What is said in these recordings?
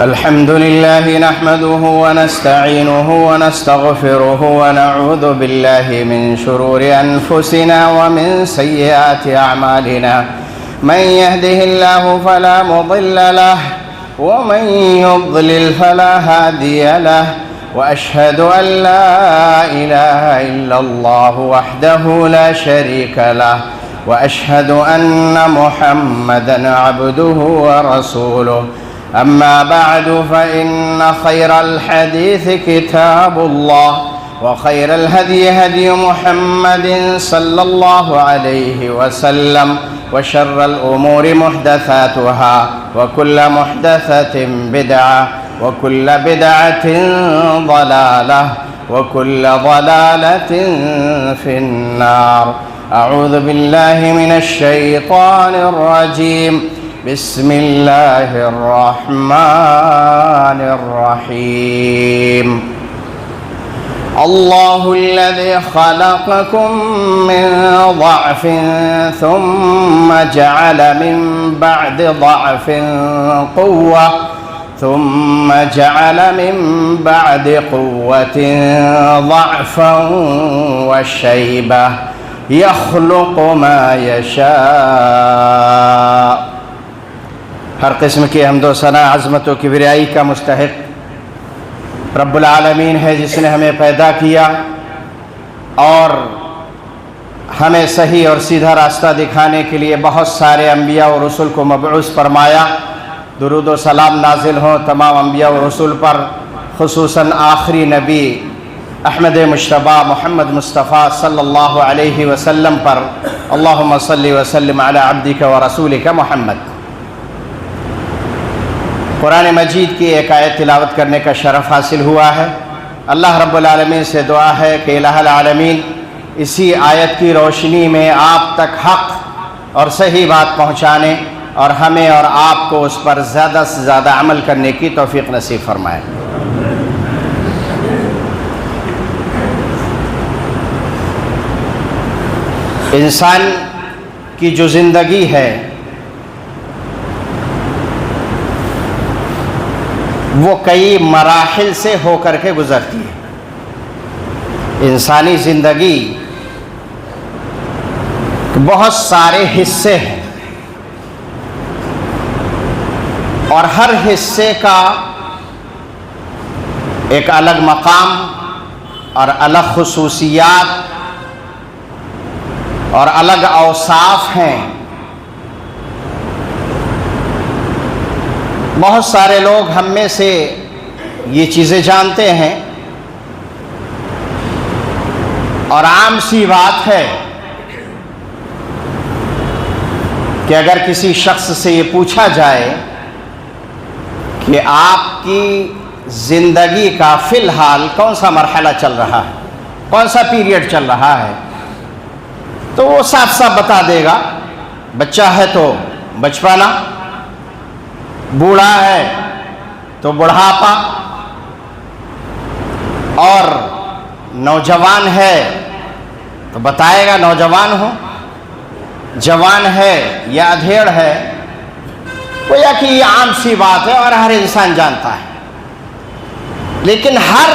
الحمد لله نحمده ونستعينه ونستغفره ونعوذ بالله من شرور أنفسنا ومن سيئات أعمالنا. من يهده الله فلا مضل له ومن يضلل فلا هادي له، وأشهد أن لا إله إلا الله وحده لا شريك له، وأشهد أن محمدًا عبده ورسوله. أما بعد فإن خير الحديث كتاب الله، وخير الهدي هدي محمد صلى الله عليه وسلم، وشر الأمور محدثاتها، وكل محدثة بدعة، وكل بدعة ضلالة، وكل ضلالة في النار. أعوذ بالله من الشيطان الرجيم. بسم الله الرحمن الرحيم. الله الذي خلقكم من ضعف ثم جعل من بعد ضعف قوة، ثم جعل من بعد قوة ضعفا وشيبة، يخلق ما يشاء. ہر قسم کی حمد و ثنا، عظمت و کبریائی کا مستحق رب العالمین ہے، جس نے ہمیں پیدا کیا اور ہمیں صحیح اور سیدھا راستہ دکھانے کے لیے بہت سارے انبیاء و رسول کو مبعوث فرمایا. درود و سلام نازل ہوں تمام انبیاء و رسول پر، خصوصاً آخری نبی احمد مجتبی محمد مصطفیٰ صلی اللہ علیہ وسلم پر. اللہم صلی وسلم علی عبدک و رسولک محمد. قرآن مجید کی ایک آیت تلاوت کرنے کا شرف حاصل ہوا ہے. اللہ رب العالمین سے دعا ہے کہ الہ العالمین اسی آیت کی روشنی میں آپ تک حق اور صحیح بات پہنچانے اور ہمیں اور آپ کو اس پر زیادہ سے زیادہ عمل کرنے کی توفیق نصیب فرمائے. انسان کی جو زندگی ہے وہ کئی مراحل سے ہو کر کے گزرتی ہے. انسانی زندگی بہت سارے حصے ہیں اور ہر حصے کا ایک الگ مقام اور الگ خصوصیات اور الگ اوصاف ہیں. بہت سارے لوگ ہم میں سے یہ چیزیں جانتے ہیں اور عام سی بات ہے کہ اگر کسی شخص سے یہ پوچھا جائے کہ آپ کی زندگی کا فی الحال کون سا مرحلہ چل رہا ہے، کون سا پیریڈ چل رہا ہے، تو وہ صاف صاف بتا دے گا. بچہ ہے تو بچپنا، بوڑھا ہے تو بڑھاپا، اور نوجوان ہے تو بتائے گا نوجوان ہوں، جوان ہے یا ادھیڑ ہے. گویا کہ یہ عام سی بات ہے اور ہر انسان جانتا ہے. لیکن ہر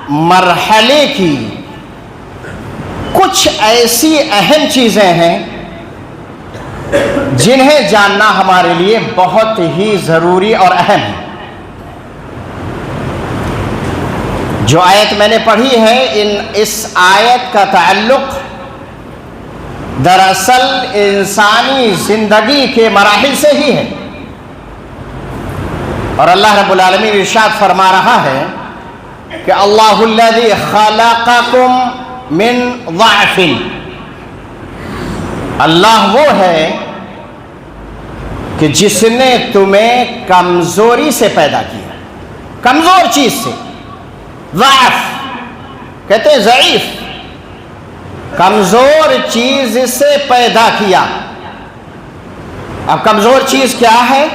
مرحلے کی کچھ ایسی اہم چیزیں ہیں جنہیں جاننا ہمارے لیے بہت ہی ضروری اور اہم ہے. جو آیت میں نے پڑھی ہے، اس آیت کا تعلق دراصل انسانی زندگی کے مراحل سے ہی ہے. اور اللہ رب العالمین ارشاد فرما رہا ہے کہ اللہ الذی خلقکم من ضعف. اللہ وہ ہے کہ جس نے تمہیں کمزوری سے پیدا کیا. کمزور چیز سے، ضعف کہتے ہیں ضعیف، کمزور چیز سے پیدا کیا. اب کمزور چیز کیا ہے؟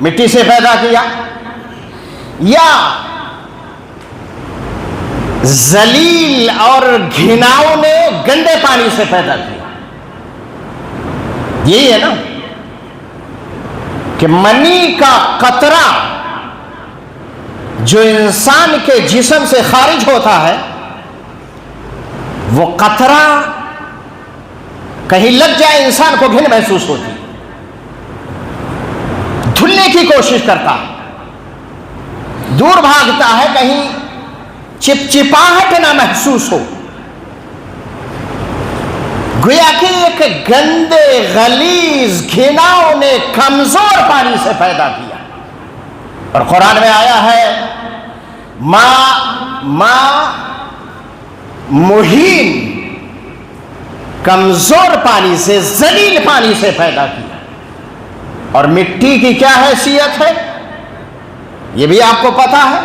مٹی سے پیدا کیا، یا ذلیل اور گھناؤ نے گندے پانی سے پیدا کیا. یہی ہے نا کہ منی کا قطرہ جو انسان کے جسم سے خارج ہوتا ہے، وہ قطرہ کہیں لگ جائے انسان کو گھن محسوس ہوتی، دھلنے کی کوشش کرتا ہے، دور بھاگتا ہے کہیں چپچپاہٹ نہ محسوس ہو. گویا کہ ایک گندے غلیظ گھناؤ نے کمزور پانی سے پیدا کیا. اور قرآن میں آیا ہے ماں مہین، کمزور پانی سے، ذلیل پانی سے پیدا کیا. اور مٹی کی کیا حیثیت ہے یہ بھی آپ کو پتا ہے.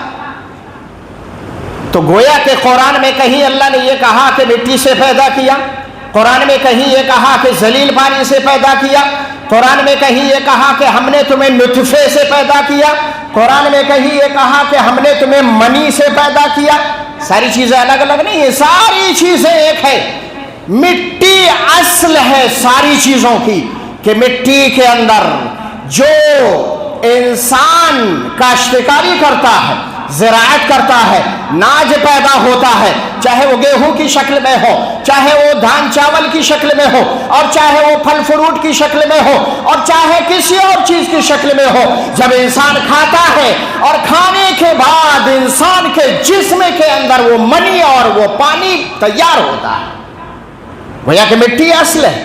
تو گویا کہ قرآن میں کہیں اللہ نے یہ کہا کہ مٹی سے پیدا کیا، قرآن میں کہیں یہ کہا کہ ذلیل پانی سے پیدا کیا، قرآن میں کہیں یہ کہا کہ ہم نے تمہیں نطفے سے پیدا کیا، قرآن میں کہیں یہ کہا کہ ہم نے تمہیں منی سے پیدا کیا. ساری چیزیں الگ الگ نہیں ہیں، ساری چیزیں ایک ہے. مٹی اصل ہے ساری چیزوں کی، کہ مٹی کے اندر جو انسان کاشتکاری کرتا ہے، زراعت کرتا ہے، ناج پیدا ہوتا ہے، چاہے وہ گیہوں کی شکل میں ہو، چاہے وہ دھان چاول کی شکل میں ہو، اور چاہے وہ پھل فروٹ کی شکل میں ہو، اور چاہے کسی اور چیز کی شکل میں ہو، جب انسان کھاتا ہے اور کھانے کے بعد انسان کے جسم کے اندر وہ منی اور وہ پانی تیار ہوتا ہے. گویا کہ مٹی اصل ہے.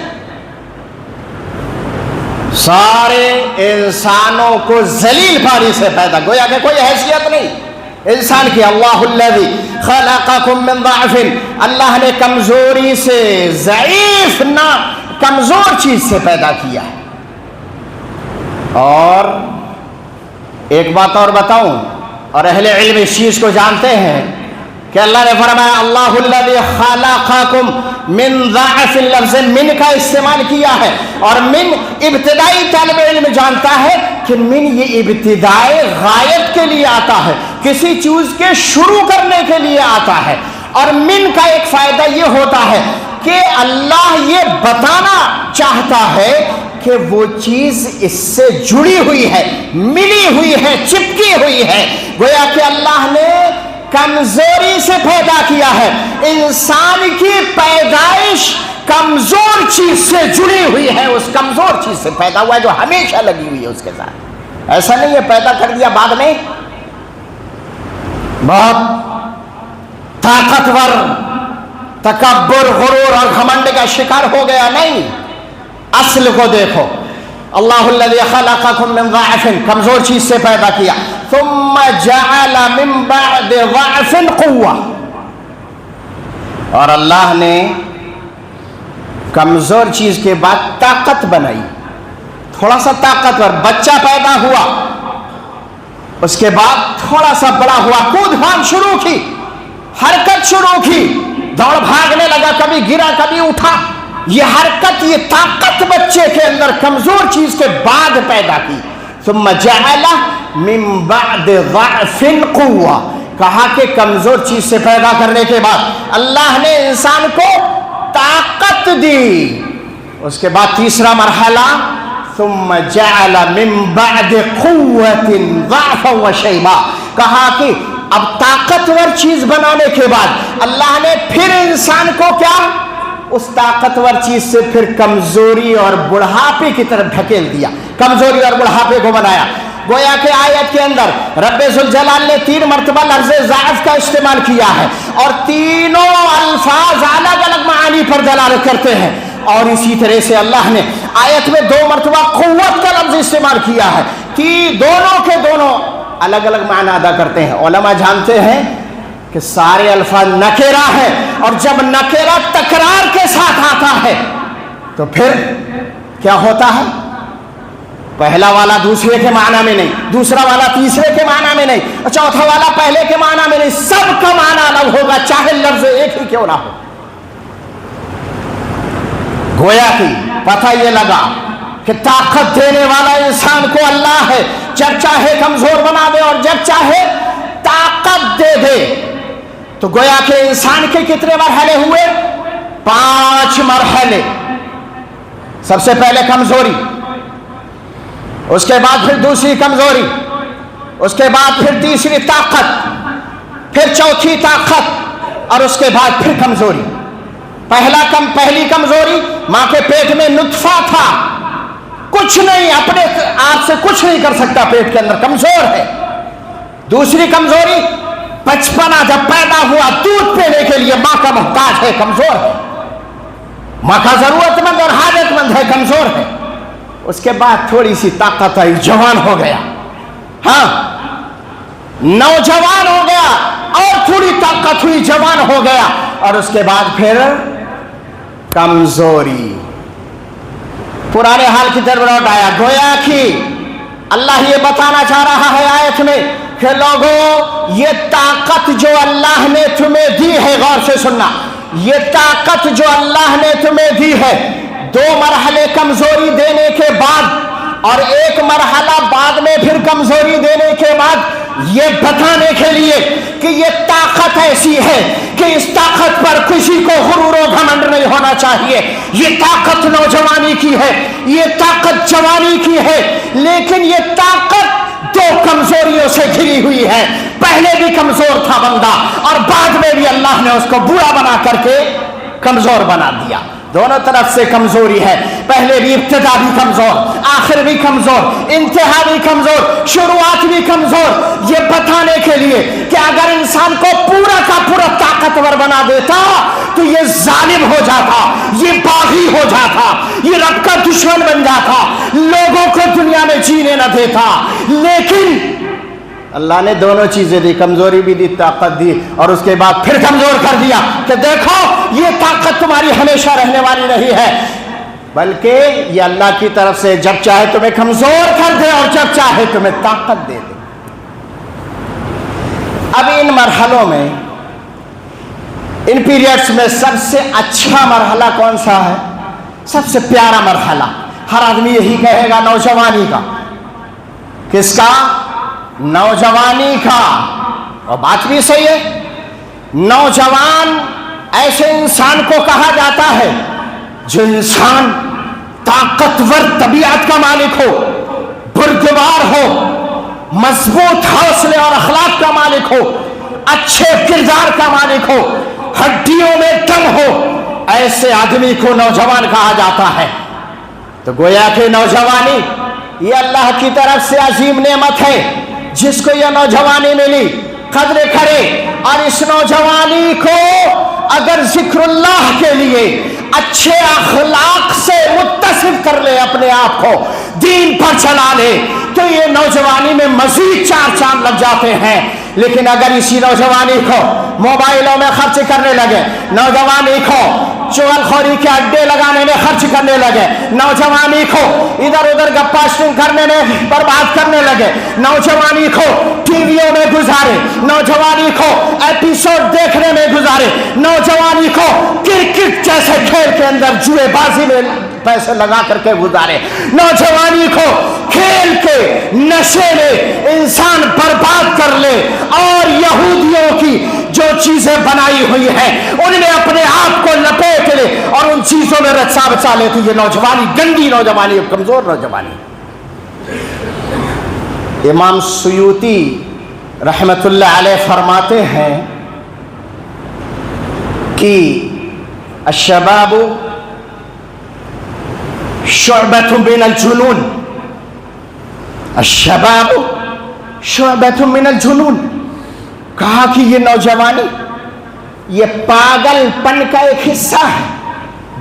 سارے انسانوں کو ذلیل پانی سے پیدا، گویا کہ کوئی حیثیت نہیں انسان کی. اللہ الذی خلقکم من ضعف، اللہ نے کمزوری سے، ضعیف نہ کمزور چیز سے پیدا کیا. اور ایک بات اور بتاؤں، اور اہل علم اس چیز کو جانتے ہیں کہ اللہ نے فرمایا اللہ الذی خلقکم من ضعف، لفظ من کا استعمال کیا ہے. اور من ابتدائی طالب علم جانتا ہے کہ من یہ ابتدائی غایت کے لیے آتا ہے، کسی چیز کے شروع کرنے کے لیے آتا ہے. اور من کا ایک فائدہ یہ ہوتا ہے کہ اللہ یہ بتانا چاہتا ہے کہ وہ چیز اس سے جڑی ہوئی ہے، ملی ہوئی ہے، چپکی ہوئی ہے. گویا کہ اللہ نے کمزوری سے پیدا کیا ہے. انسان کی پیدائش کمزور چیز سے جڑی ہوئی ہے، اس کمزور چیز سے پیدا ہوا ہے جو ہمیشہ لگی ہوئی ہے اس کے ساتھ. ایسا نہیں ہے پیدا کر دیا بعد میں بہت طاقتور، تکبر، غرور اور گھمنڈ کا شکار ہو گیا. نہیں، اصل کو دیکھو. اللہ الذی خلقکم من ضعف، کمزور چیز سے پیدا کیا. ثم جعل من بعد ضعف قوة، اور اللہ نے کمزور چیز کے بعد طاقت بنائی. تھوڑا سا طاقتور بچہ پیدا ہوا، اس کے بعد تھوڑا سا بڑا ہوا، کود پھاند شروع کی، حرکت شروع کی، دوڑ بھاگنے لگا، کبھی گرا کبھی اٹھا. یہ حرکت، یہ طاقت بچے کے اندر کمزور چیز کے بعد پیدا کی. ثم جعل من بعد ضعف قوة، کہا کہ کمزور چیز سے پیدا کرنے کے بعد اللہ نے انسان کو طاقت دی. اس کے بعد تیسرا مرحلہ ثم جعل من بعد قوة ضعفا وشيبا، کہا کہ اب طاقتور چیز بنانے کے بعد اللہ نے پھر انسان کو کیا، اس طاقتور چیز سے پھر کمزوری اور بڑھاپے کی طرف دھکیل دیا، کمزوری اور بڑھاپے کو بنایا. گویا کہ آیت کے اندر رب ذوالجلال نے 3 مرتبہ لفظ ضعف کا استعمال کیا ہے، اور تینوں الفاظ الگ الگ معانی پر دلالت کرتے ہیں. اور اسی طرح سے اللہ نے آیت میں 2 مرتبہ قوت کا لفظ استعمال کیا ہے، کہ دونوں کے دونوں الگ الگ معنی ادا کرتے ہیں. علماء جانتے ہیں کہ سارے الفاظ نکرہ ہے، اور جب نکرہ تکرار کے ساتھ آتا ہے تو پھر کیا ہوتا ہے، پہلا والا دوسرے کے معنی میں نہیں، دوسرا والا تیسرے کے معنی میں نہیں، اور چوتھا والا پہلے کے معنی میں نہیں، سب کا معنی الگ ہوگا چاہے لفظ ایک ہی کیوں نہ ہو. گویا کہ پتہ یہ لگا کہ طاقت دینے والا انسان کو اللہ ہے، جب چاہے کمزور بنا دے اور جب چاہے طاقت دے دے. تو گویا کہ انسان کے کتنے مرحلے ہوئے؟ 5 مرحلے۔ سب سے پہلے کمزوری، اس کے بعد پھر دوسری کمزوری، اس کے بعد پھر تیسری طاقت، پھر چوتھی طاقت، اور اس کے بعد پھر کمزوری۔ پہلی کمزوری، ماں کے پیٹ میں نطفہ تھا، کچھ نہیں، اپنے آپ سے کچھ نہیں کر سکتا، پیٹ کے اندر کمزور ہے۔ دوسری کمزوری، بچپنا، جب پیدا ہوا دودھ پینے کے لیے ماں کا محتاج ہے، کمزور ہے، ماں کا ضرورت مند اور حاجت مند ہے، کمزور ہے۔ اس کے بعد تھوڑی سی طاقت آئی، جوان ہو گیا، ہاں نوجوان ہو گیا، اور تھوڑی طاقت ہوئی، جوان ہو گیا، اور اس کے بعد پھر کمزوری، پرانے حال کی طرف لوٹ آیا۔ گویا کہ اللہ یہ بتانا چاہ رہا ہے آیت میں کہ لوگوں، یہ طاقت جو اللہ نے تمہیں دی ہے، غور سے سننا، یہ طاقت جو اللہ نے تمہیں دی ہے، 2 مرحلے کمزوری دینے کے بعد اور 1 مرحلہ بعد میں پھر کمزوری دینے کے بعد، یہ بتانے کے لیے کہ یہ طاقت ایسی ہے کہ اس طاقت پر کسی کو غرور و گھمنڈ نہیں ہونا چاہیے۔ یہ طاقت نوجوانی کی ہے، یہ طاقت جوانی کی ہے، لیکن یہ طاقت 2 کمزوریوں سے گھری ہوئی ہے۔ پہلے بھی کمزور تھا بندہ، اور بعد میں بھی اللہ نے اس کو بوڑھا بنا کر کے کمزور بنا دیا۔ دونوں طرف سے کمزوری ہے، پہلے بھی ابتدا بھی کمزور، آخر بھی کمزور، انتہا بھی کمزور، شروعات بھی کمزور۔ یہ بتانے کے لیے کہ اگر انسان کو پورا کا پورا طاقتور بنا دیتا تو یہ ظالم ہو جاتا، یہ باغی ہو جاتا، یہ رب کا دشمن بن جاتا، لوگوں کو دنیا میں جینے نہ دیتا۔ لیکن اللہ نے دونوں چیزیں دی، کمزوری بھی دی، طاقت دی، اور اس کے بعد پھر کمزور کر دیا کہ دیکھو یہ طاقت تمہاری ہمیشہ رہنے والی نہیں ہے، بلکہ یہ اللہ کی طرف سے جب چاہے تمہیں کمزور کر دے اور جب چاہے تمہیں طاقت دے دے۔ اب ان مرحلوں میں، ان پیریڈز میں سب سے اچھا مرحلہ کون سا ہے؟ سب سے پیارا مرحلہ، ہر آدمی یہی کہے گا، نوجوانی کا۔ کس کا؟ نوجوانی کا۔ اور بات بھی صحیح ہے، نوجوان ایسے انسان کو کہا جاتا ہے جو انسان طاقتور طبیعت کا مالک ہو، بردبار ہو، مضبوط حوصلے اور اخلاق کا مالک ہو، اچھے کردار کا مالک ہو، ہڈیوں میں دم ہو، ایسے آدمی کو نوجوان کہا جاتا ہے۔ تو گویا کہ نوجوانی یہ اللہ کی طرف سے عظیم نعمت ہے، جس کو یہ نوجوانی ملی قدر کرے، اور اس نوجوانی کو اگر ذکر اللہ کے لیے اچھے اخلاق سے متصف کر لے، اپنے آپ کو دین پر چلا لے، تو یہ نوجوانی میں مزید 4 چاند لگ جاتے ہیں۔ لیکن اگر اسی نوجوانی کو موبائلوں میں خرچ کرنے لگے، نوجوانی کو چغل خوری کے اڈے لگانے میں خرچ کرنے لگے، نوجوانی کو ادھر ادھر گپا کرنے میں برباد کرنے لگے، نوجوانی کو ٹی ویوں میں گزارے، نوجوانی کو ایپیسوڈ دیکھنے میں گزارے، نوجوانی کو کرکٹ جیسے کھیل کے اندر جوئے بازی میں پیسے لگا کر کے گزارے، نوجوانی کو کھیل کے نشے میں انسان برباد کر لے، اور یہودیوں کی جو چیزیں بنائی ہوئی ہیں ان میں اپنے آپ کو لپیٹ لے اور ان چیزوں میں رچا بچا لے، تو یہ نوجوانی گندی نوجوانی، کمزور نوجوانی۔ امام سیوطی رحمت اللہ علیہ فرماتے ہیں کہ الشباب شعبۃ من الجنون، الشباب شعبۃ من الجنون، کہا کہ یہ نوجوانی یہ پاگل پن کا ایک حصہ ہے،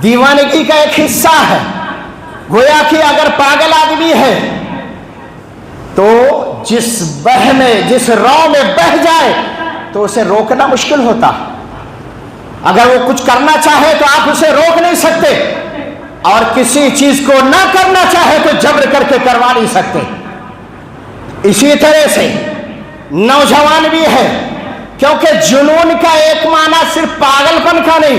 دیوانگی کا ایک حصہ ہے۔ گویا کہ اگر پاگل آدمی ہے تو جس رو میں بہہ جائے تو اسے روکنا مشکل ہوتا، اگر وہ کچھ کرنا چاہے تو آپ اسے روک نہیں سکتے، اور کسی چیز کو نہ کرنا چاہے تو جبر کر کے کروا نہیں سکتے۔ اسی طرح سے نوجوان بھی ہے، کیونکہ جنون کا ایک معنی صرف پاگل پن کا نہیں،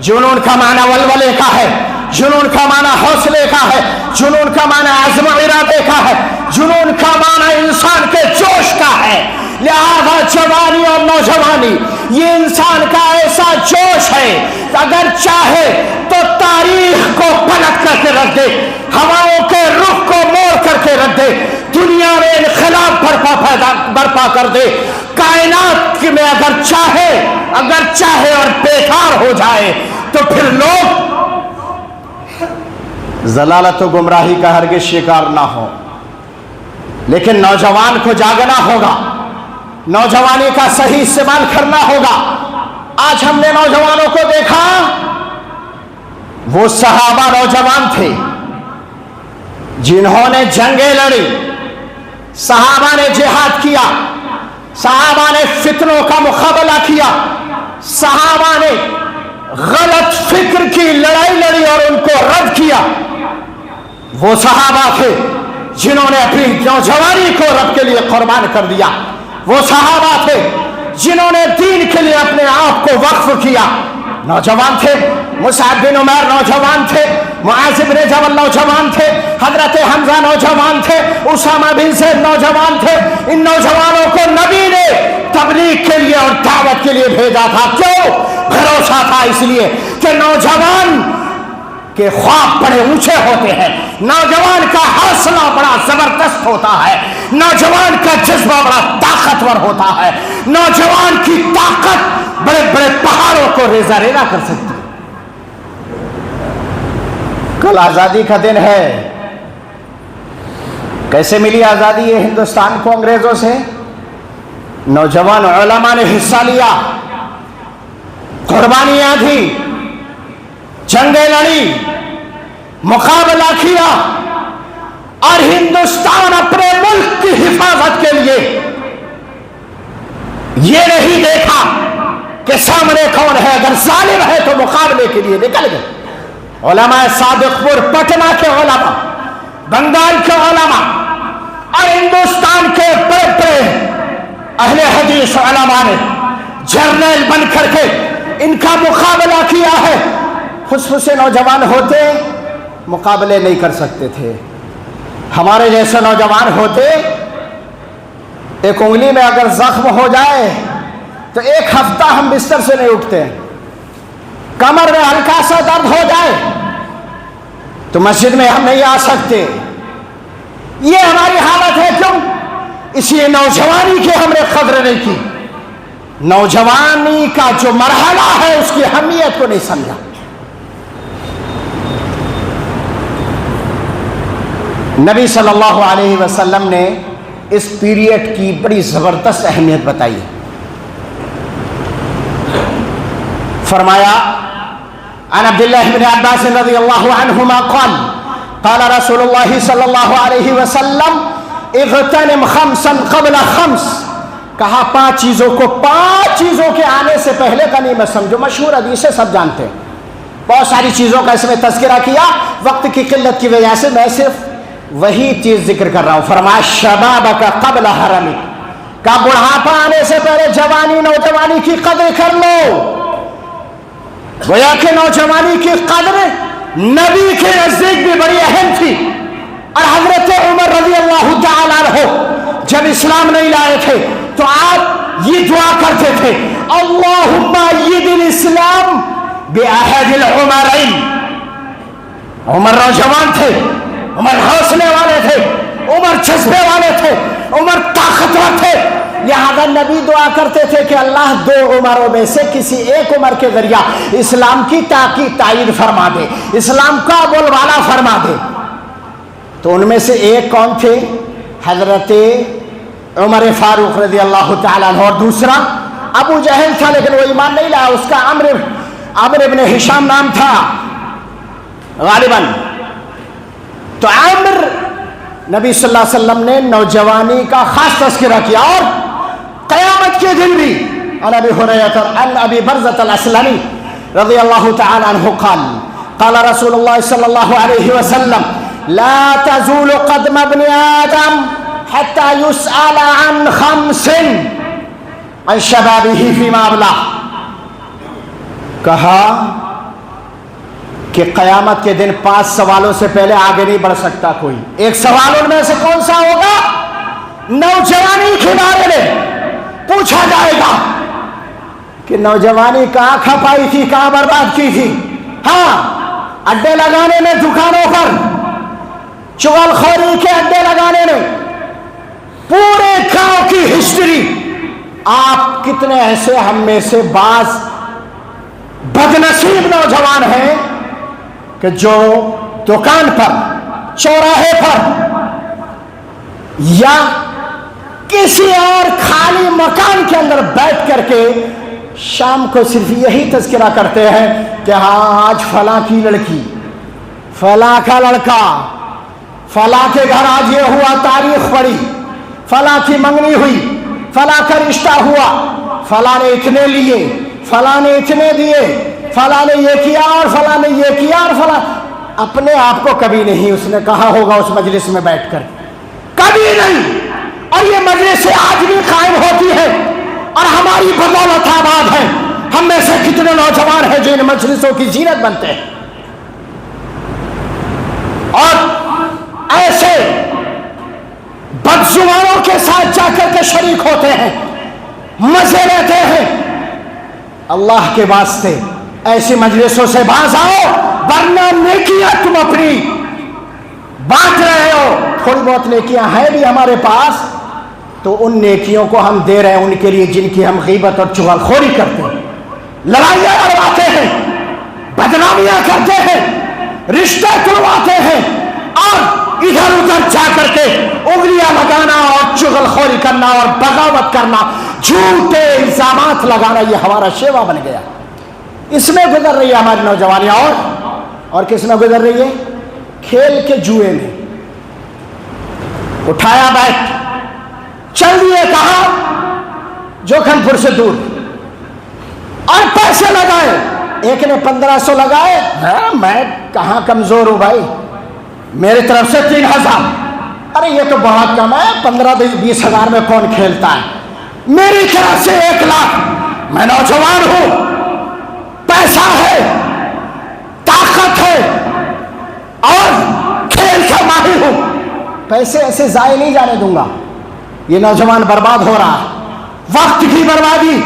جنون کا معنی ولولے کا ہے، جنون کا معنی حوصلے کا ہے، جنون کا معنی عزم و ارادے کا ہے، جنون کا معنی انسان کے جوش کا ہے۔ لہذا جوانی اور نوجوانی یہ انسان کا ایسا جوش ہے کہ اگر چاہے تو تاریخ کو پلٹ کر کے رکھ دے، ہواؤں کے رخ کو موڑ کر کے رکھ دے، دنیا میں انقلاب برپا کر دے، کائنات میں اگر چاہے اور بیکار ہو جائے تو پھر لوگ ضلالت و گمراہی کا ہرگز شکار نہ ہو۔ لیکن نوجوان کو جاگنا ہوگا، نوجوانی کا صحیح استعمال کرنا ہوگا۔ آج ہم نے نوجوانوں کو دیکھا، وہ صحابہ نوجوان تھے جنہوں نے جنگیں لڑی، صحابہ نے جہاد کیا، صحابہ نے فتنوں کا مقابلہ کیا، صحابہ نے غلط فکر کی لڑائی لڑی اور ان کو رد کیا۔ وہ صحابہ تھے جنہوں نے اپنی نوجوانی کو رب کے لیے قربان کر دیا، وہ صحابہ تھے جنہوں نے دین کے لیے اپنے آپ کو وقف کیا۔ نوجوان تھے، مصعب بن عمیر نوجوان تھے، معاذ بن جبل نوجوان تھے، حضرت حمزہ نوجوان تھے، اسامہ بن زید نوجوان تھے۔ ان نوجوانوں کو نبی نے تبلیغ کے لیے اور دعوت کے لیے بھیجا تھا۔ کیوں؟ بھروسہ تھا، اس لیے کہ نوجوان کے خواب بڑے اونچے ہوتے ہیں، نوجوان کا حوصلہ بڑا زبردست ہوتا ہے، نوجوان کا جذبہ بڑا طاقتور ہوتا ہے، نوجوان کی طاقت بڑے بڑے پہاڑوں کو ریزہ ریزہ کر سکتی ہے۔ کل آزادی کا دن ہے۔ کیسے ملی آزادی یہ ہندوستان کو انگریزوں سے؟ نوجوان علماء نے حصہ لیا، قربانیاں دی، جنگیں لڑی، مقابلہ کیا، اور ہندوستان اپنے ملک کی حفاظت کے لیے یہ نہیں دیکھا کہ سامنے کون ہے، اگر ظالم ہے تو مقابلے کے لیے نکل گئے۔ علماء صادق پور پٹنہ کے علماء، بنگال کے علماء اور ہندوستان کے بڑے بڑے اہل حدیث علماء نے جرنیل بن کر کے ان کا مقابلہ کیا ہے۔ فسفسے نوجوان ہوتے مقابلے نہیں کر سکتے تھے، ہمارے جیسے نوجوان ہوتے ایک انگلی میں اگر زخم ہو جائے تو ایک ہفتہ ہم بستر سے نہیں اٹھتے، کمر میں ہلکا سا درد ہو جائے تو مسجد میں ہم نہیں آ سکتے۔ یہ ہماری حالت ہے، کیوں؟ اس لیے نوجوانی کی ہم نے قدر نہیں کی، نوجوانی کا جو مرحلہ ہے اس کی اہمیت کو نہیں سمجھا۔ نبی صلی اللہ علیہ وسلم نے اس پیریڈ کی بڑی زبردست اہمیت بتائی، فرمایا عن عبداللہ بن عباس رضی اللہ عنہما قال قال رسول اللہ صلی اللہ علیہ وسلم اغتنم خمسا قبل خمس، کہا پانچ چیزوں کے آنے سے پہلے غنیمت سمجھو۔ مشہور حدیث ہے، سب جانتے ہیں، بہت ساری چیزوں کا اس میں تذکرہ کیا، وقت کی قلت کی وجہ سے میں صرف وہی چیز ذکر کر رہا ہوں۔ فرمایا شبابک قبل حرمک، کا بڑھاپا آنے سے پہلے جوانی نوجوانی کی قدر کر لو۔ گویا کہ نوجوانی کی قدر نبی کے نزدیک بھی بڑی اہم تھی، اور حضرت عمر رضی اللہ تعالیٰ عنہ جب اسلام نہیں لائے تھے تو آپ یہ دعا کرتے تھے، اللہم ایّد الاسلام بعہد العمرین۔ عمر نوجوان تھے، عمر حوصلے والے تھے، عمر جذبے والے تھے، عمر طاقتور تھے، لہذا نبی دعا کرتے تھے کہ اللہ دو عمروں میں سے کسی ایک عمر کے ذریعہ اسلام کی تائید فرما دے، اسلام کا بول بالا فرما دے۔ تو ان میں سے ایک کون تھے؟ حضرت عمر فاروق رضی اللہ تعالیٰ عنہ، اور دوسرا ابو جہل تھا، لیکن وہ ایمان نہیں لایا، اس کا عمرو بن ہشام نام تھا غالباً۔ تو عامر نبی صلی اللہ علیہ وسلم نے نوجوانی کا خاص تذکرہ کیا، اور قیامت کے دن بھی عن ابی ہریرہ عن ابی برزۃ الاسلمی رضی اللہ تعالی عنہ قال قال رسول اللہ صلی اللہ علیہ وسلم لا تزول قدم ابن آدم حتى يسأل عن خمس عن شبابه فيما ابلغ، کہا کہ قیامت کے دن 5 سوالوں سے پہلے آگے نہیں بڑھ سکتا کوئی۔ ایک سوال ان میں سے کون سا ہوگا؟ نوجوانی کے بارے میں، پوچھا جائے گا کہ نوجوانی کہاں کھپائی تھی, کہاں برباد کی تھی. ہاں, اڈے لگانے میں, دکانوں پر چغل خوری کے اڈے لگانے میں, پورے گاؤں کی ہسٹری. آپ کتنے ایسے ہم میں سے بعض بدنصیب نوجوان ہیں کہ جو دکان پر, چوراہے پر یا کسی اور خالی مکان کے اندر بیٹھ کر کے شام کو صرف یہی تذکرہ کرتے ہیں کہ ہاں آج فلاں کی لڑکی, فلاں کا لڑکا, فلاں کے گھر آج یہ ہوا, تاریخ پڑھی, فلاں کی منگنی ہوئی, فلاں کا رشتہ ہوا, فلاں نے اتنے لیے, فلاں نے اتنے دیے, فلاں نے یہ کیا اور فلاں نے یہ کیا اور فلاں. اپنے آپ کو کبھی نہیں اس نے کہا ہوگا اس مجلس میں بیٹھ کر, کبھی نہیں. اور یہ مجلس آج بھی قائم ہوتی ہے اور ہماری بدولت آباد ہے. ہم میں سے کتنے نوجوان ہیں جو ان مجلسوں کی زینت بنتے ہیں اور ایسے بدزبانوں کے ساتھ جا کر کے شریک ہوتے ہیں, مزے لیتے ہیں. اللہ کے واسطے ایسی مجلسوں سے باز آؤ, ورنہ نیکیاں تم اپنی بانٹ رہے ہو. تھوڑی بہت نیکیاں ہیں بھی ہمارے پاس, تو ان نیکیوں کو ہم دے رہے ہیں ان کے لیے جن کی ہم غیبت اور چغل خوری کرتے ہیں, لڑائیاں لڑواتے ہیں, بدنامیاں کرتے ہیں, رشتے توڑواتے ہیں, اور ادھر ادھر جا کر کے انگلیاں لگانا اور چغل خوری کرنا اور بغاوت کرنا, جھوٹے الزامات لگانا, یہ ہمارا شیوا بن گیا. اس میں گزر رہی ہے ہماری نوجوانیاں. اور کس میں گزر رہی ہے؟ کھیل کے جوئے میں. اٹھایا بیٹھ, چل دیے کہاں؟ جوکھن پور سے دور, اور پیسے لگائے. ایک نے 1500 لگائے, میں کہاں کمزور ہوں بھائی, میری طرف سے 3000. ارے یہ تو بہت کم ہے, 15-20 ہزار میں کون کھیلتا ہے. میری طرف سے 1 لاکھ. میں نوجوان ہوں, پیسہ ہے, طاقت ہے اور کھیل کا ماہر ہوں. پیسے ایسے ضائع نہیں جانے دوں گا. یہ نوجوان برباد ہو رہا ہے, وقت کی بربادی,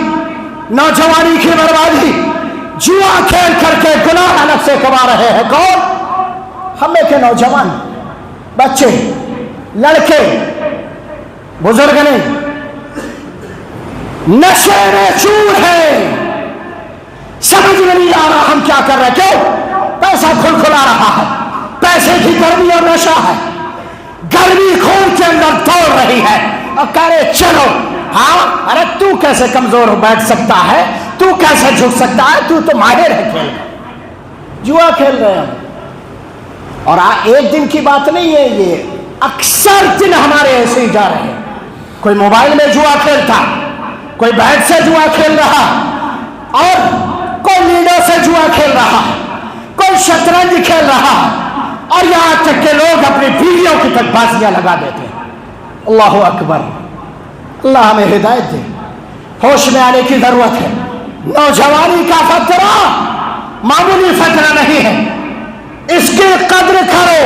نوجوانی کی بربادی, جوا کھیل کر کے گناہ الگ سے کما رہے ہیں. کون؟ ہمیں کے نوجوان, بچے, لڑکے, بزرگ نہیں. نشے میں چور ہے, سمجھ میں نہیں آ رہا ہم کیا کر رہے. کیوں؟ پیسہ کھلکھلا رہا ہے, پیسے کی گرمی اور نشہ ہے, گرمی خون کے اندر دوڑ رہی ہے اور کہہ رہے چلو. ہاں, ارے تو کیسے کمزور بیٹھ سکتا ہے, تو کیسے جھک سکتا ہے, تو تو ماہر ہے کھیل. جوا کھیل رہے ہیں. اور ایک دن کی بات نہیں ہے, یہ اکثر دن ہمارے ایسے ہی جا رہے ہیں. کوئی موبائل میں جوا کھیلتا, کوئی بیٹ سے جوا کھیل رہا, اور کوئی لیڈو سے جوا کھیل رہا, کوئی شطرنج کھیل رہا, اور یہاں تک کہ لوگ اپنی بیویوں کی تک بازیاں لگا دیتے ہیں. اللہ اکبر. اللہ ہمیں ہدایت دے. ہوش میں آنے کی ضرورت ہے. نوجوانی کا فترہ معمولی فترہ نہیں ہے, اس کی قدر کرو.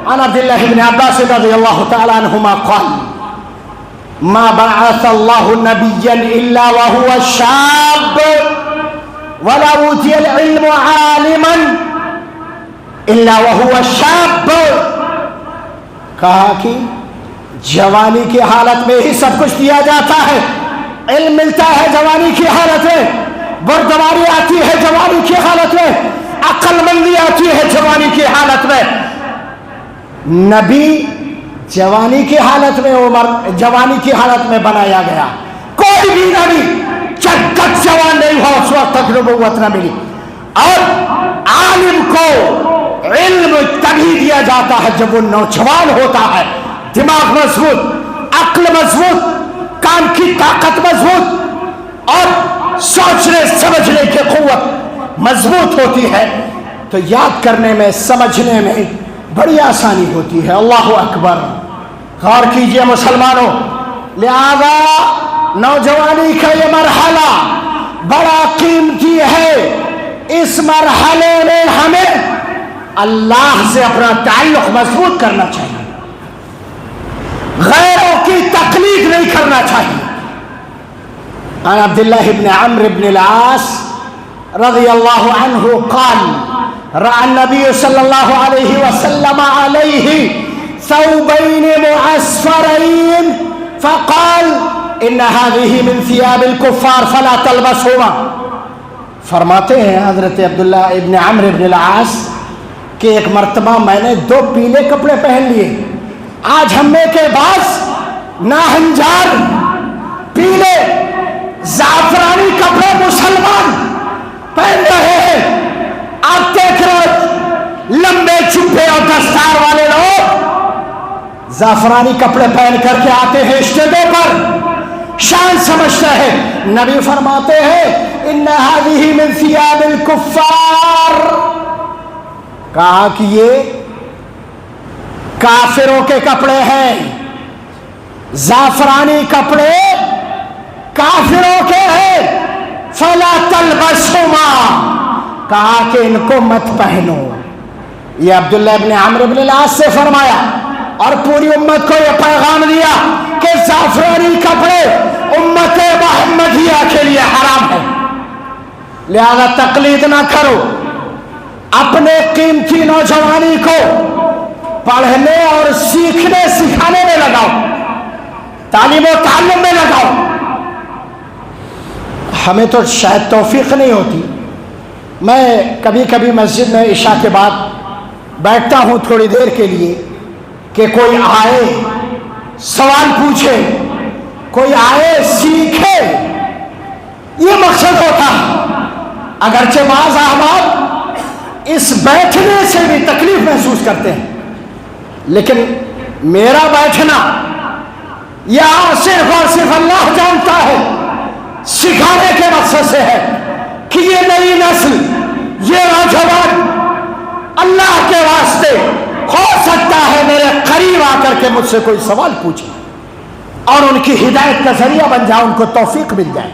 عن عبداللہ بن عباس رضی اللہ تعالی عنہما قال ما بعث اللہ نبیا الا وهو شاب ولا اوتی العلم عالما الا وهو شاب. کہا کہ جوانی کی حالت میں ہی سب کچھ دیا جاتا ہے. علم ملتا ہے جوانی کی حالت میں, بردباری آتی ہے جوانی کی حالت میں, عقل مندی آتی ہے جوانی کی حالت میں. نبی جوانی کی حالت میں, عمر جوانی کی حالت میں بنایا گیا. کوئی بھی نبی جب تک جوان نہیں ہو اس وقت تک نبوت نہ ملی. اور عالم کو علم تبھی دیا جاتا ہے جب وہ نوجوان ہوتا ہے, دماغ مضبوط, عقل مضبوط, کام کی طاقت مضبوط اور سوچنے سمجھنے کی قوت مضبوط ہوتی ہے, تو یاد کرنے میں, سمجھنے میں بڑی آسانی ہوتی ہے. اللہ اکبر. غور کیجئے مسلمانوں, لہذا نوجوانی کا یہ مرحلہ بڑا قیمتی ہے. اس مرحلے میں ہمیں اللہ سے اپنا تعلق مضبوط کرنا چاہیے, غیروں کی تقلید نہیں کرنا چاہیے. عن عبد الله بن عمرو بن العاص رضي الله عنه قال رأى النبي صلى الله عليه وسلم عليه ثوبين معصفرين فقال إن هذه من ثياب الكفار فلا تلبسهما. فرماتے ہیں حضرت عبداللہ ابن عمرو ابن العاص کہ ایک مرتبہ میں نے 2 پیلے کپڑے پہن لیے. آج ہم میں کے بعض ناہنجار پیلے زعفرانی کپڑے مسلمان پہن رہے ہیں. آپ دیکھ رہے لمبے چپے اور دستار والے لوگ زعفرانی کپڑے پہن کر کے آتے ہیں اسٹیجوں پر, شان سمجھتے ہیں. نبی فرماتے ہیں ان هذه من ثياب الكفار, کہا کہ یہ کافروں کے کپڑے ہیں. زعفرانی کپڑے کافروں کے ہیں. فلا تلبسهما, کہا کہ ان کو مت پہنو. یہ عبداللہ ابن عمرو بن العاص سے فرمایا اور پوری امت کو یہ پیغام دیا کہ زعفرانی کپڑے امت محمدیہ کے لیے حرام ہے. لہذا تقلید نہ کرو, اپنے قیمتی نوجوانی کو پڑھنے اور سیکھنے سکھانے میں لگاؤ, تعلیم و تعلم میں لگاؤ. ہمیں تو شاید توفیق نہیں ہوتی. میں کبھی کبھی مسجد میں عشاء کے بعد بیٹھتا ہوں تھوڑی دیر کے لیے کہ کوئی آئے سوال پوچھے, کوئی آئے سیکھے, یہ مقصد ہوتا ہے. اگرچہ بعض احباب اس بیٹھنے سے بھی تکلیف محسوس کرتے ہیں, لیکن میرا بیٹھنا یہاں صرف اور صرف اللہ جانتا ہے سکھانے کے مقصد سے ہے کہ یہ نئی نسل, یہ نوجوان اللہ کے واسطے ہو سکتا ہے میرے قریب آ کر کے مجھ سے کوئی سوال پوچھے اور ان کی ہدایت کا ذریعہ بن جائے, ان کو توفیق مل جائے.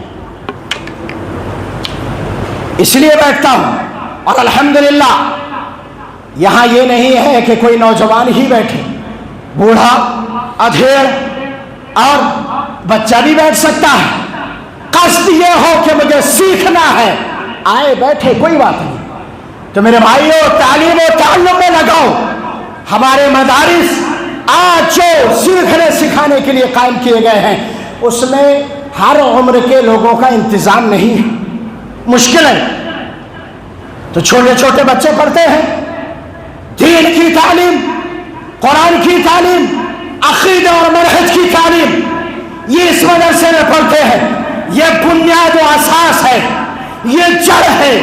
اس لیے بیٹھتا ہوں. اور الحمدللہ یہاں یہ نہیں ہے کہ کوئی نوجوان ہی بیٹھے, بوڑھا, ادھیڑ اور بچہ بھی بیٹھ سکتا ہے. قصد یہ ہو کہ مجھے سیکھنا ہے, آئے بیٹھے کوئی بات نہیں. تو میرے بھائیوں, تعلیم و تعلم میں لگاؤ. ہمارے مدارس آج جو سیکھنے سکھانے کے لیے قائم کیے گئے ہیں اس میں ہر عمر کے لوگوں کا انتظام نہیں ہے, مشکل ہے. تو چھوٹے چھوٹے بچے پڑھتے ہیں, دین کی تعلیم, قرآن کی تعلیم, عقیدہ اور منہج کی تعلیم, یہ اس مدرسے میں پڑھتے ہیں. یہ بنیاد و اساس ہے, یہ جڑ ہے.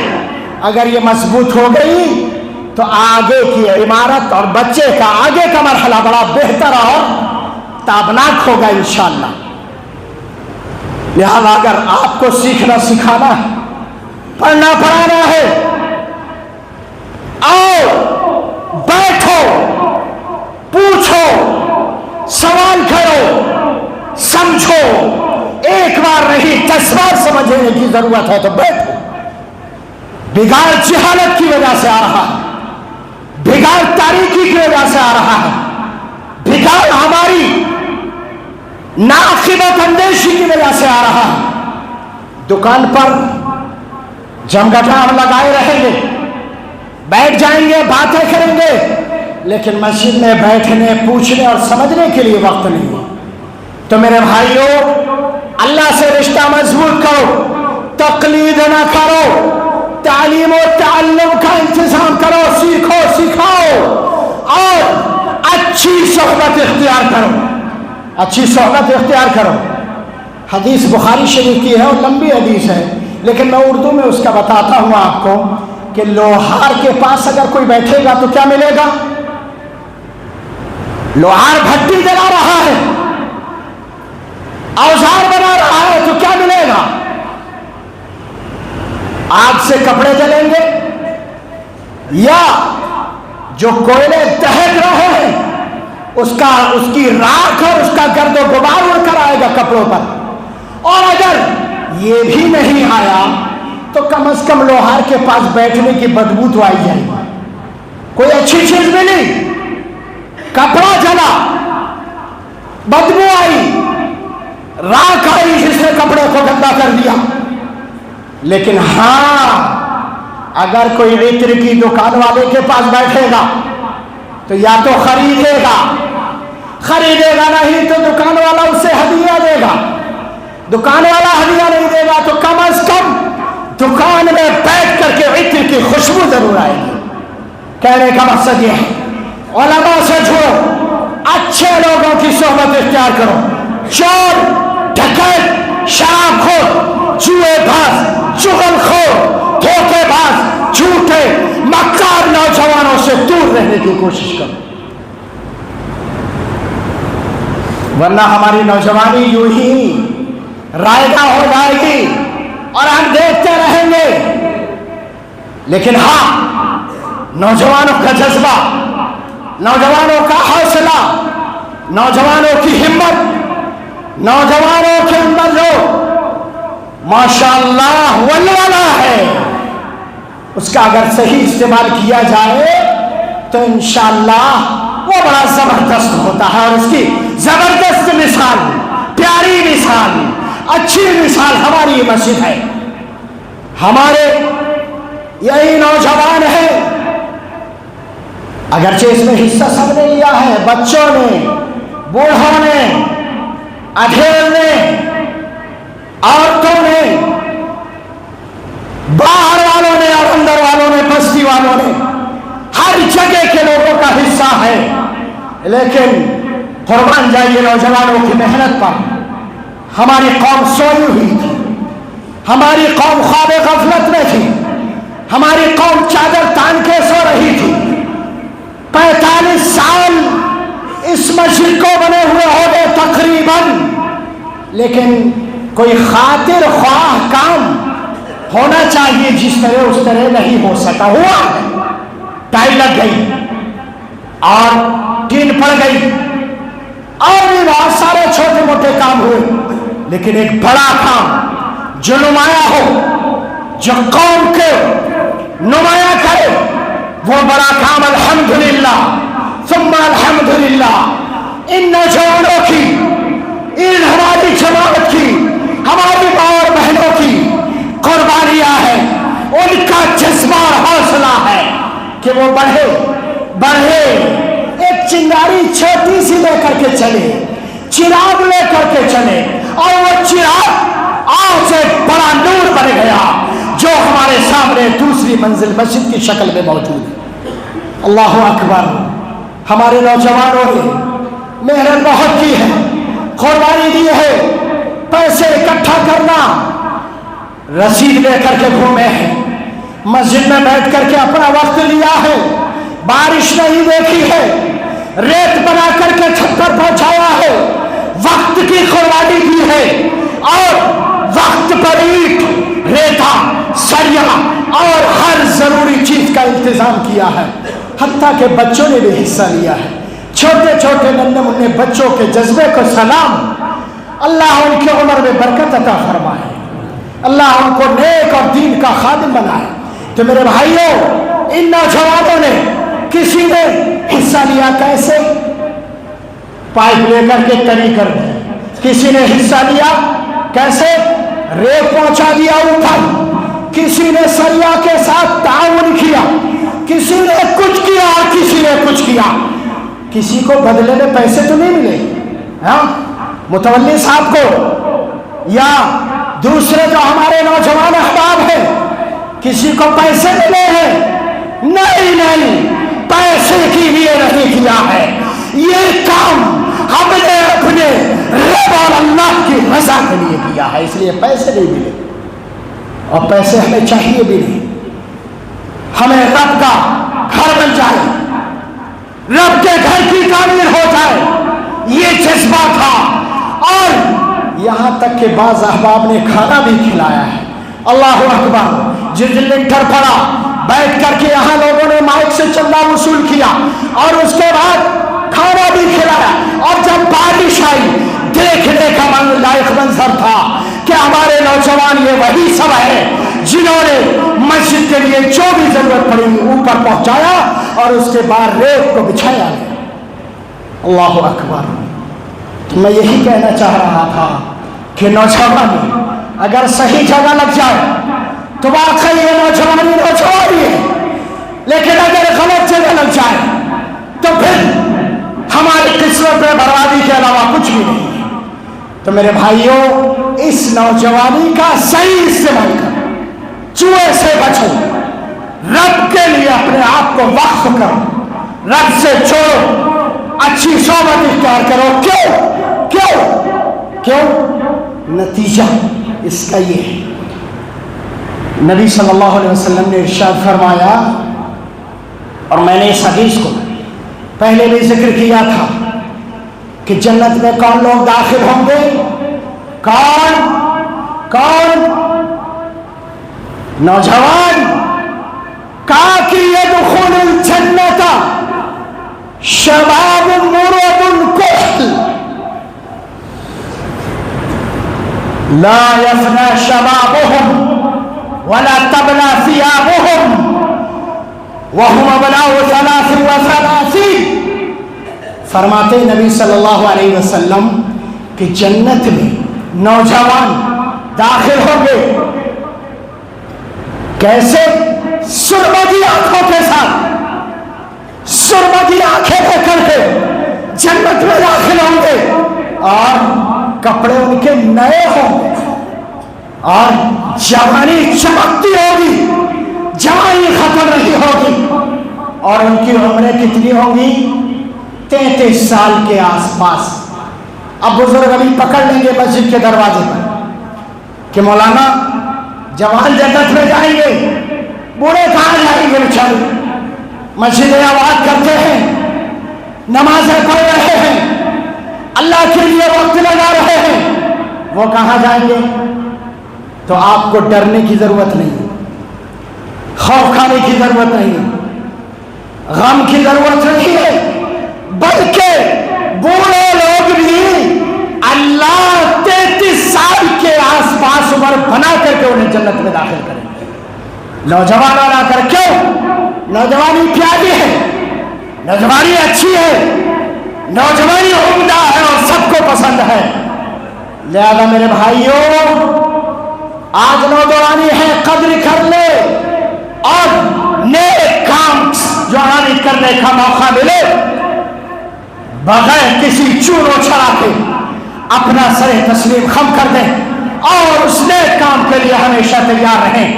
اگر یہ مضبوط ہو گئی تو آگے کی عمارت اور بچے کا آگے کا مرحلہ بڑا بہتر اور تابناک ہوگا انشاءاللہ. لہذا اگر آپ کو سیکھنا سکھانا ہے, پڑھنا پڑھانا ہے, آؤ بیٹھو, پوچھو, سوال کرو, سمجھو. ایک بار نہیں 10 بار سمجھنے کی ضرورت ہے تو بیٹھو. بگاڑ جہالت کی وجہ سے آ رہا ہے, بگاڑ تاریکی کی وجہ سے آ رہا ہے, بگاڑ ہماری ناقصبت اندیشی کی وجہ سے آ رہا ہے. دکان پر جمگٹا ہم لگائے رہیں گے, بیٹھ جائیں گے, باتیں کریں گے, لیکن مسجد میں بیٹھنے, پوچھنے اور سمجھنے کے لیے وقت نہیں ہے. تو میرے بھائیوں, اللہ سے رشتہ مضبوط کرو, تقلید نہ کرو, تعلیم و تعلم کا انتظام کرو, سیکھو, سکھاؤ اور اچھی صحبت اختیار کرو, اچھی صحبت اختیار کرو. حدیث بخاری شریف کی ہے اور لمبی حدیث ہے, لیکن میں اردو میں اس کا بتاتا ہوں آپ کو کہ لوہار کے پاس اگر کوئی بیٹھے گا تو کیا ملے گا؟ لوہار بھٹی جلا رہا ہے, اوزار بنا رہا ہے, تو کیا ملے گا؟ آگ سے کپڑے جلیں گے, یا جو کوئلے دہک رہے ہیں اس کی راکھ اور اس کا گرد و غبار اڑ کر آئے گا کپڑوں پر. اور اگر یہ بھی نہیں آیا تو کم از کم لوہار کے پاس بیٹھنے کی بدبو تو آئی جائے گی. کوئی اچھی چیز ملی, کپڑا جلا, بدبو آئی, راکھ آئی جس نے کپڑے کو گندا کر دیا. لیکن ہاں اگر کوئی عطر کی دکان والے کے پاس بیٹھے گا تو یا تو خریدے گا نہیں تو دکان والا اسے ہدیہ دے گا. دکان والا ہدیہ نہیں دے گا تو کم از کم دکان میں بیٹھ کر کے عطر کی خوشبو ضرور آئے گی. کہنے کا مقصد یہ ہے علماء سے جڑو، اچھے لوگوں کی صحبت اختیار کرو. چور، ڈکیت، شراب خور، جوئے باز، چغل خور، دھوکے باز، جھوٹے مکار نوجوانوں سے دور رہنے کی کوشش کرو، ورنہ ہماری نوجوانی یوں ہی رائگاں ہو جائے گی اور ہم دیکھتے رہیں گے. لیکن ہاں نوجوانوں کا جذبہ، نوجوانوں کا حوصلہ، نوجوانوں کی ہمت، نوجوانوں کے اندر جو ماشاءاللہ ولولہ ہے، اس کا اگر صحیح استعمال کیا جائے تو انشاءاللہ وہ بڑا زبردست ہوتا ہے. اور اس کی زبردست مثال، پیاری مثال، اچھی مثال ہماری مسجد ہے. ہمارے یہی نوجوان ہیں، اگرچہ اس میں حصہ سب نے لیا ہے، بچوں نے، بوڑھوں نے، ادھیڑ نے، عورتوں نے، باہر والوں نے اور اندر والوں نے، بستی والوں نے، ہر جگہ کے لوگوں کا حصہ ہے. لیکن قربان جائیے نوجوانوں کی محنت پر. ہماری قوم سوئی ہوئی تھی، ہماری قوم خواب غفلت میں تھی، ہماری قوم چادر تان کے سو رہی تھی. 45 سال اس مسجد کو بنے ہوئے ہو گئے تقریباً، لیکن کوئی خاطر خواہ کام ہونا چاہیے جس طرح اس طرح نہیں ہو سکا. ہوا ٹائل لگ گئی اور ٹین پڑ گئی اور بھی بہت سارے چھوٹے موٹے کام ہوئے، لیکن ایک بڑا کام جو نمایاں ہو، جو قوم کے نمایاں کرے، وہ بڑا کام الحمدللہ ثم الحمدللہ ان نوجوانوں کی، ان ہماری جماعت کی، ہماری ماں اور بہنوں کی قربانیاں ہیں. ان کا جذبہ اور حوصلہ ہے کہ وہ بڑھے. ایک چنگاری چھوٹی سی لے کر کے چلے، چراغ لے کر کے چلے، اور وہ چراغ آج سے بڑا نور بن گیا جو ہمارے سامنے دوسری منزل مسجد کی شکل میں موجود ہے. اللہ اکبر. ہمارے نوجوانوں نے محنت بہت کی ہے، قربانی دی ہے، پیسے اکٹھا کرنا، رسید لے کر کے گھومے ہیں، مسجد میں بیٹھ کر کے اپنا وقت لیا ہے، بارش نہیں دیکھی ہے، ریت بنا کر کے چھت پر پہنچایا ہے، وقت کی قربانی دی ہے، اور وقت پر اینٹ، ریتا، سریا اور ہر ضروری چیز کا انتظام کیا ہے. حتیٰ کہ بچوں نے بھی حصہ لیا ہے، چھوٹے چھوٹے ننھے منھے بچوں کے جذبے کو سلام. اللہ ان کی عمر میں برکت عطا فرمائے، اللہ ان کو نیک اور دین کا خادم بنائے. تو میرے بھائیوں، ان نوجوانوں نے کسی نے حصہ لیا کیسے؟ پائپ لے کر کے تری کر دی. کسی نے حصہ لیا کیسے؟ ریت پہنچا دیا اوپر. کسی نے سریا کے ساتھ تعاون کیا، کسی نے کچھ کیا اور کسی نے کچھ کیا. کسی کو بدلے میں پیسے تو نہیں ملے، ہاں، متولی صاحب کو یا دوسرے جو ہمارے نوجوان احباب ہیں، کسی کو پیسے ملے ہیں؟ نہیں، پیسے کی لیے نہیں کیا ہے. یہ کام ہم نے اپنے رب اور اللہ کی رضا کے لیے کیا ہے، اس لیے پیسے نہیں ملے اور پیسے ہمیں چاہیے بھی نہیں. ہمیں رب کا گھر بن جائے، رب کے گھر کی تعمیر ہو جائے، یہ جذبہ تھا. اور یہاں تک کہ بعض احباب نے کھانا بھی کھلایا ہے. اللہ اکبر. جس دن لنٹر پڑا، بیٹھ کر کے یہاں لوگوں نے مائک سے چندہ وصول کیا اور اس کے بعد کھانا بھی کھلایا. اور جب بارش آئی، دیکھنے کا لائق منظر تھا کہ ہمارے نوجوان یہ وہی سب ہے جنہوں نے مسجد کے لیے جو بھی ضرورت پڑی اوپر پہنچایا اور اس کے بعد ریت کو بچھایا گیا. اللہ اکبر. تو میں یہی کہنا چاہ رہا تھا کہ نوجوانی اگر صحیح جگہ لگ جائے تو واقعی یہ نوجوانی ہے، لیکن اگر غلط جگہ لگ جائے تو پھر ہماری قسمت میں بربادی کے علاوہ کچھ بھی نہیں ہے۔ تو میرے بھائیوں، اس نوجوانی کا صحیح استعمال کرو، جوئے سے بچو، رب کے لیے اپنے آپ کو وقف کرو، رب سے چھوڑو، اچھی صحبت اختیار کرو۔ کیوں؟ نتیجہ اس کا یہ ہے، نبی صلی اللہ علیہ وسلم نے ارشاد فرمایا، اور میں نے اس حدیث کو پہلے بھی ذکر کیا تھا کہ جنت میں کون لوگ داخل ہوں گے؟ کون؟ نوجوان۔ کاکی يدخل الجنة شباب مرد كحل لا يفنى شبابهم ولا تبلى ثيابهم وهم ابناء 33۔ فرماتے نبی صلی اللہ علیہ وسلم کہ جنت میں نوجوان داخل ہوں گے، کیسے؟ سرمدی آنکھوں کے ساتھ، سرمدی آنکھیں پہ کر کے جنت میں داخل ہوں گے، اور کپڑے ان کے نئے ہوں گے، اور جوانی چمکتی ہوگی، جوانی ختم نہیں ہوگی، اور ان کی عمریں کتنی ہوں گی؟ 33 سال کے آس پاس۔ اب بزرگ ابھی پکڑ لیں گے مسجد کے دروازے پر کہ مولانا جوان جنت میں جائیں گے، بوڑھے کہاں جائیں گے؟ بیچارے مسجدیں آباد کرتے ہیں، نمازیں پڑھ رہے ہیں، اللہ کے لیے وقت لگا رہے ہیں، وہ کہاں جائیں گے؟ تو آپ کو ڈرنے کی ضرورت نہیں، خوف کھانے کی ضرورت نہیں، غم کی ضرورت نہیں ہے، بلکہ بوڑھے لوگ بھی اللہ 33 سال کے آس پاس عمر بنا کر کے انہیں جنت میں داخل کریں گے، نوجوان بنا کر۔ کیوں؟ نوجوانی پیاری ہے، نوجوانی اچھی ہے، نوجوانی عمدہ ہے اور سب کو پسند ہے۔ لہذا میرے بھائیوں، آج نوجوانی ہے، قدر کر لے، اور نیک کام جوانی کرنے کا موقع ملے، بغیر کسی چون و چھڑا کے اپنا سر تسلیم خم کر دیں، اور اس نیک کام کے لیے ہمیشہ تیار رہیں۔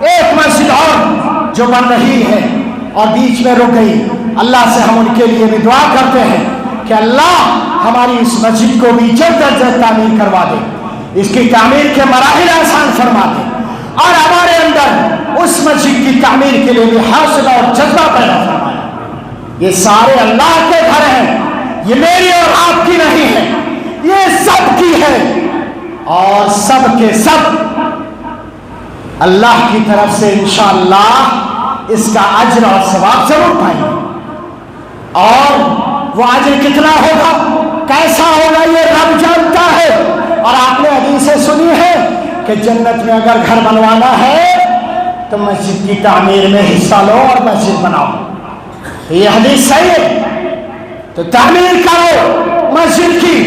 ایک مسجد اور جو بن رہی ہے اور بیچ میں رک گئی، اللہ سے ہم ان کے لیے بھی دعا کرتے ہیں کہ اللہ ہماری اس مسجد کو بھی جلد از جلد تعمیر کروا دے، اس کی تعمیر کے مراحل آسان فرما دے، اور ہمارے اندر اس مسجد کی تعمیر کے لیے بھی حوصلہ اور جذبہ پیدا فرمائے۔ یہ سارے اللہ کے گھر ہیں، یہ میری اور آپ کی نہیں ہے، یہ سب کی ہے، اور سب کے سب اللہ کی طرف سے انشاءاللہ اس کا اجر اور ثواب ضرور پائیں گے۔ اور وہ اجر کتنا ہوگا، کیسا ہوگا، یہ رب جانتا ہے۔ اور آپ نے حدیثیں سنی ہے کہ جنت میں اگر گھر بنوانا ہے تو مسجد کی تعمیر میں حصہ لو اور مسجد بناؤ، یہ حدیث صحیح ہے۔ تو تعمیر کرو مسجد کی،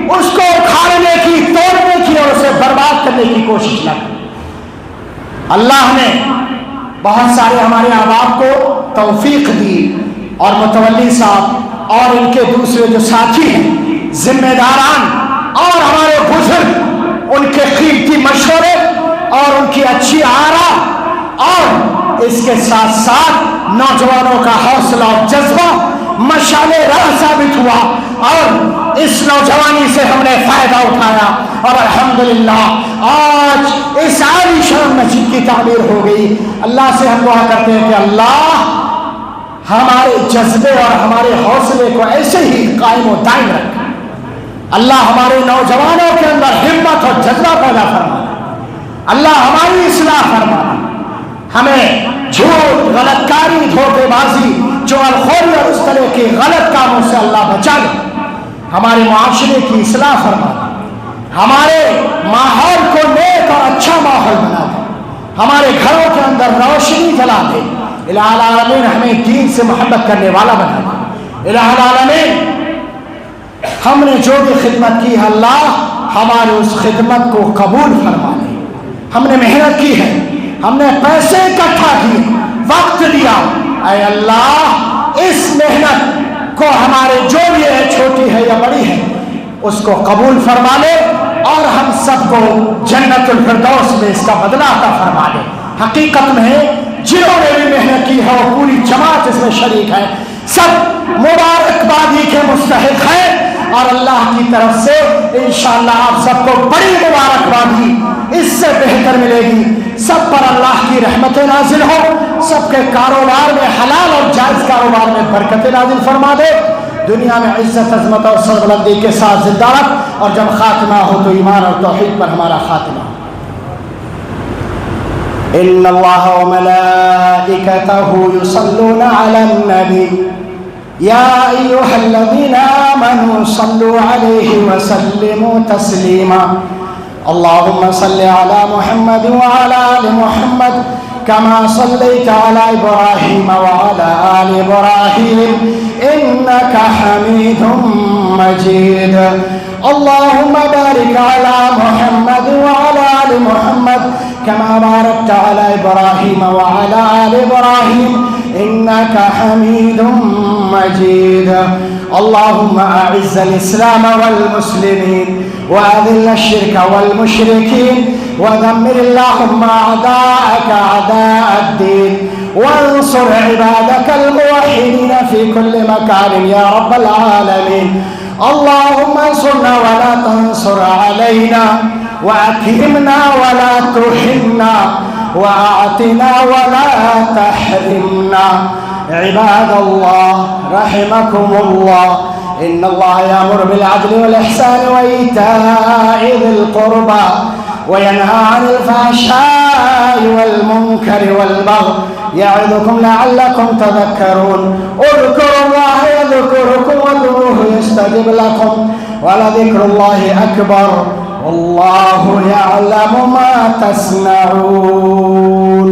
اس کو اکھاڑنے کی، توڑنے کی اور اسے برباد کرنے کی کوشش نہ کرو۔ اللہ نے بہت سارے ہمارے احباب کو توفیق دی، اور متولی صاحب اور ان کے دوسرے جو ساتھی ہیں، ذمہ داران اور ہمارے بزرگ، ان کے قیمتی مشورے اور ان کی اچھی آراء، اور اس کے ساتھ ساتھ نوجوانوں کا حوصلہ اور جذبہ مشعل راہ ثابت ہوا، اور اس نوجوانی سے ہم نے فائدہ اٹھایا، اور الحمدللہ آج اس عالی شان مسجد کی تعمیر ہو گئی۔ اللہ سے ہم دعا کرتے ہیں کہ اللہ ہمارے جذبے اور ہمارے حوصلے کو ایسے ہی قائم و دائم رکھے، اللہ ہمارے نوجوانوں کے اندر ہمت اور جذبہ پیدا فرمائے، اللہ ہماری اصلاح فرمائے، ہمیں جھوٹ، غلط کاری، دھوکے بازی، چغلخوری اور اس طرح کے غلط کاموں سے اللہ بچا لے، ہمارے معاشرے کی اصلاح فرما دے، ہمارے ماحول کو نیک اور اچھا ماحول بنا دے، ہمارے گھروں کے اندر روشنی جلا دے، الہ العالمین ہمیں دین سے محبت کرنے والا بنا دے، الہ العالمین ہم نے جو بھی خدمت کی ہے اللہ ہماری اس خدمت کو قبول فرما لے۔ ہم نے محنت کی ہے، ہم نے پیسے اکٹھا کیے، وقت دیا، اے اللہ اس محنت کو ہمارے جو بھی ہے، چھوٹی ہے یا بڑی ہے، اس کو قبول فرما لے اور ہم سب کو جنت الفردوس میں اس کا بدلہ عطا فرما لے۔ حقیقت میں جنہوں نے بھی محنت کی ہے وہ پوری جماعت اس میں شریک ہے، سب مبارکبادی کے مستحق ہیں، اور اللہ کی طرف سے انشاءاللہ آپ سب کو بڑی مبارکبادی اس سے بہتر ملے گی۔ سب پر اللہ کی رحمت نازل ہو، سب کے کاروبار میں حلال اور جائز کاروبار میں برکت نازل فرما دے، دنیا میں عزت عظمت اور سربلندی کے ساتھ زندہ رکھ، اور جب خاتمہ ہو تو ایمان اور توحید پر ہمارا خاتمہ ہو۔ ان اللہ وملائکتہ یصلون علی النبی یا ایھا الذین آمنوا صلوا علیہ وسلموا تسلیما اللهم صل على محمد وعلى آل محمد كما صليت على إبراهيم وعلى آل إبراهيم إنك حميد مجيد اللهم بارك على محمد وعلى آل محمد كما باركت على إبراهيم وعلى آل إبراهيم إنك حميد مجيد اللهم أعز الإسلام والمسلمين وأذل الشرك والمشركين ودمر اللهم أعداءك أعداء الدين وانصر عبادك الموحدين في كل مكان يا رب العالمين اللهم انصرنا ولا تنصر علينا وأكرمنا ولا تهنا وأعطنا ولا تحرمنا عباد الله رحمكم الله إن الله يأمر بالعدل والإحسان وإيتاء ذي القربى وينهى عن الفحشاء والمنكر والبغي يعظكم لعلكم تذكرون اذكروا الله يذكركم وادعوه يستجب لكم ولذكر الله أكبر والله يعلم ما تصنعون